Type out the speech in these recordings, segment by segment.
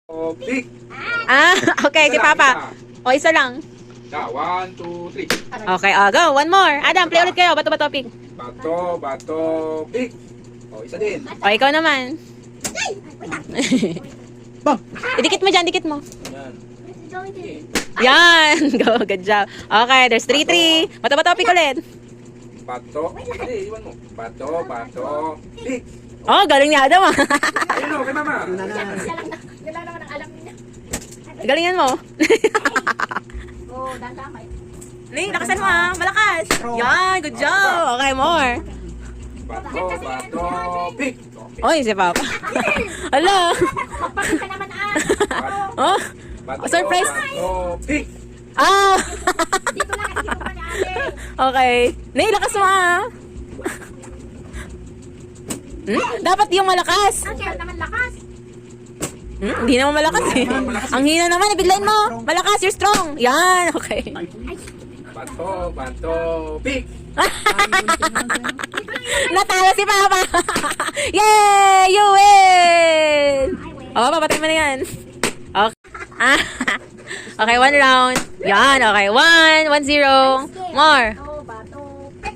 Big. Okay, si Papa. O, isa lang. 1, 2, 3. Okay, go. One more. Adam, play ulit kayo. Bato, pig. Bato, big. O, isa din. O, ikaw naman. Idikit mo dyan, dikit mo. Yan. Yan. Go, good job. Okay, there's 3-3. Bato, pig ulit. Bato. Hindi, iwan mo. Bato, big. Oh, galing ni Adam. Ayun o, kay mama. Galingan mo. Oh, dandamay. Ning, lakasan mo malakas. Yan, good job. Okay, more. Bato, big. Oy, si Papa. Hello. Magpakit ka naman Oh, Bato, surprise. Bato, big. Ah. Dito lang kasi dito pa ni ate. Okay. Ning, lakas mo Dapat yung malakas. Ang kaya naman lakas. Hindi naman malakas eh. Ang hina naman, ibiglayin mo. Malakas, you're strong. Yan, okay. Bato, big. Natalo si Papa. Yay! You win! O, papatay mo na yan. Okay. Okay, one round. Yan, okay. 1-0. More. Oh, bato. Pek.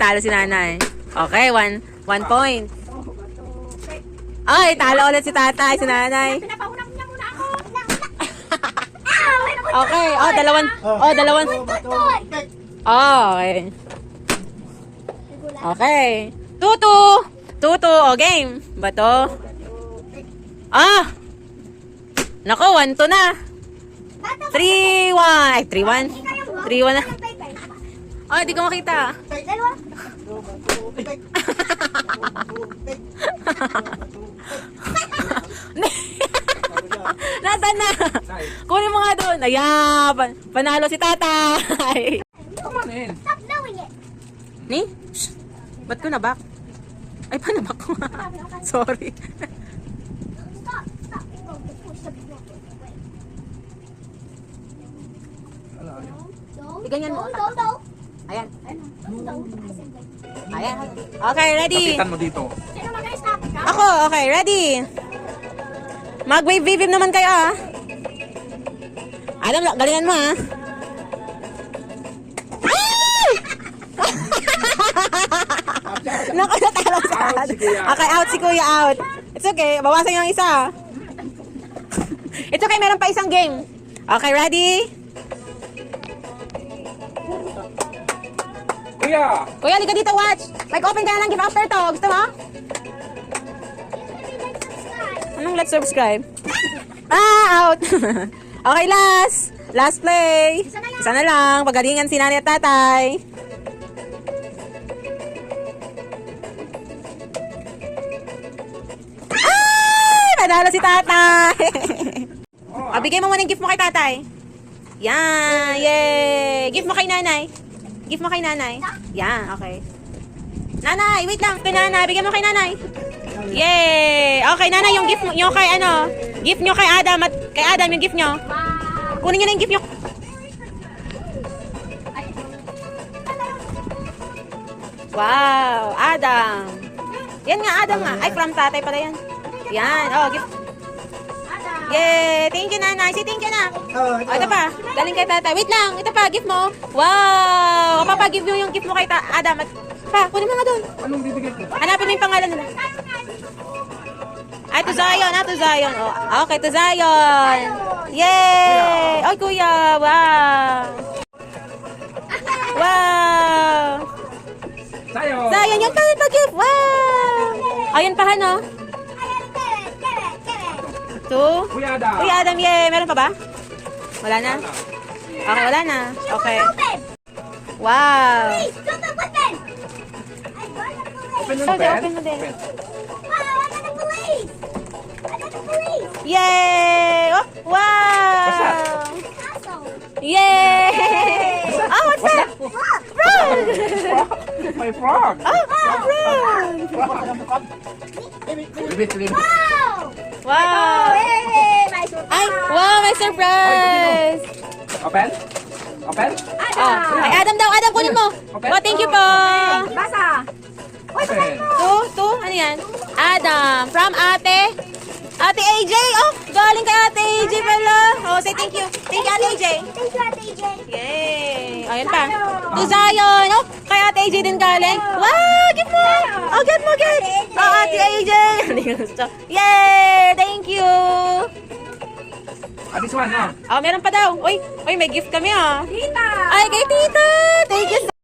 Talo si nanay. Okay, one point. Oh, bato. Pek. Ay, talo ulit si tatay, si nanay. Pinapaunang niya muna ako. Okay, dalawan. Okay. Okay. 2-2. Game. Bato. Nako, 1-2 na. 3-1. Ay, 3-1. 3-1 na. Di ko makita. Dalawa. Nasaan na? Kunin mo nga doon. Ayan, panalo si tatay. Kumanin. Stop doing it. Ni? Ba't ko nabak? Ay, panabak ko nga. Sorry. Stop. Oh, push the block. Ganyan mo. Don't. Ayan. Don't. Ayan. Okay, ready? Kapitan mo dito. Sino mag-stop? Ako, okay, ready? Mag-wave naman kayo Adam, galingan mo Ay! Naku, natalo sa Out si Kuya. Okay, out si Kuya, out. It's okay, bawasan yung isa. It's okay, meron pa isang game. Okay, ready? Kuya. Kuya, liga dito, watch. Mag-open ka na ng give after to. Gusto mo? Anong let's subscribe? Out! Okay, last play. Isa na lang. Pagalingan si nanay at tatay. Ay! Panalo si tatay. Bigay mo muna yung gift mo kay tatay. Yan! Yay! Gift mo kay nanay. Yan, okay. Nanay, wait lang. Ito nanay. Bigyan mo kay nanay. Yay! Okay, nanay, yung gift nyo kay gift nyo kay Adam at kay Adam yung gift nyo. Kunin nyo na yung gift nyo. Wow, Adam. Yan nga, Adam nga. Ay, from tatay pala yan. Yan, gift. Yay! Thank you, nanay. Say thank you na. Ito pa. Galing kay tatay. Wait lang. Ito pa, gift mo. Wow! Papag-give mo yung gift mo kay Adam at kunin mo nga doon. Anong bibigay ko? Hanapin mo yung pangalan nila. Ay, to Zion. Okay, to Zion. Yay! Ay, kuya. Wow! Sayo. Zion, yan pa yung pag-gift. Wow! Ayan pa, Two. Kuya Adam. Kuya Adam, yay! Meron pa ba? Wala na? Okay, wala na. Okay. Wow! Open mo Okay, pen. open mo din. Open. Yay! Oh, What's that? wow! Yay! Oh, what's that? Frog! My frog. Frog! Libit. Wow! Ay, wow, may surprise! Open. Ay, Adam daw, Adam, kunin mo. Oh, thank you po. Basa. Open. Ano yan? Adam, from Ate AJ. Oh, galing kay Ate AJ pala. Oh, say thank you. Thank you, Ate AJ. Thank you, Ate AJ. Yay! Ayun pa. To Zion. Oh, kay Ate AJ din galing. Wow! Gift mo! Oh, get mo, get! Oh, Ate AJ. Hindi ko gusto. Yay! Thank you! Ah, this one, oh. Oh, meron pa daw. Uy, may gift kami ah. Tita! Ay, kay Tita! Thank you so